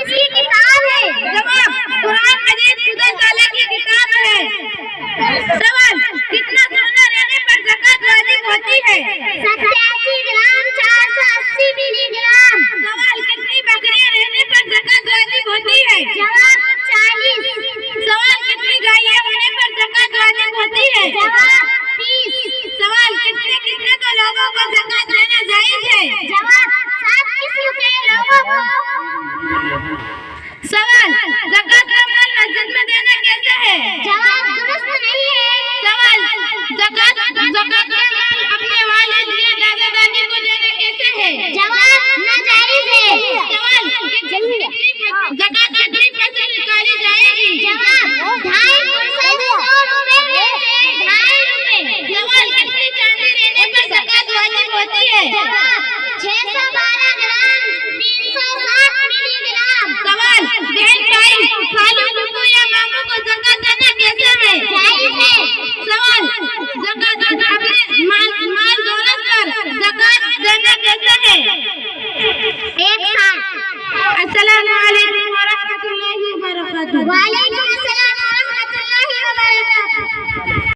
किसकी किताब है? जवाब, कुरान मजीद खुदा ताला की किताब है। सवाल, कितना सोना लेने पर ज़कात वाजिब होती है? 87 ग्राम 480 मिलीग्राम। सवाल, कितनी बकरियां रहने पर ज़कात वाजिब होती है? जवाब 40। सवाल, कितनी गायें होने पर ज़कात वाजिब होती है? जवाब 30। सवाल, कितने किस्म के लोगों को ज़कात देना जायज़ है? जवाब 7 किस्म के लोगों को। सवाल, ज़कात का माल मस्जिद में देना कैसा है? जवाब दुरुस्त नहीं है। सवाल, ज़कात का माल अपने वालिद या दादा दादी को देना कैसे है? जवाब नाजायज है। सवाल, ज़कात कितनी फसल निकाली जाएगी? जवाब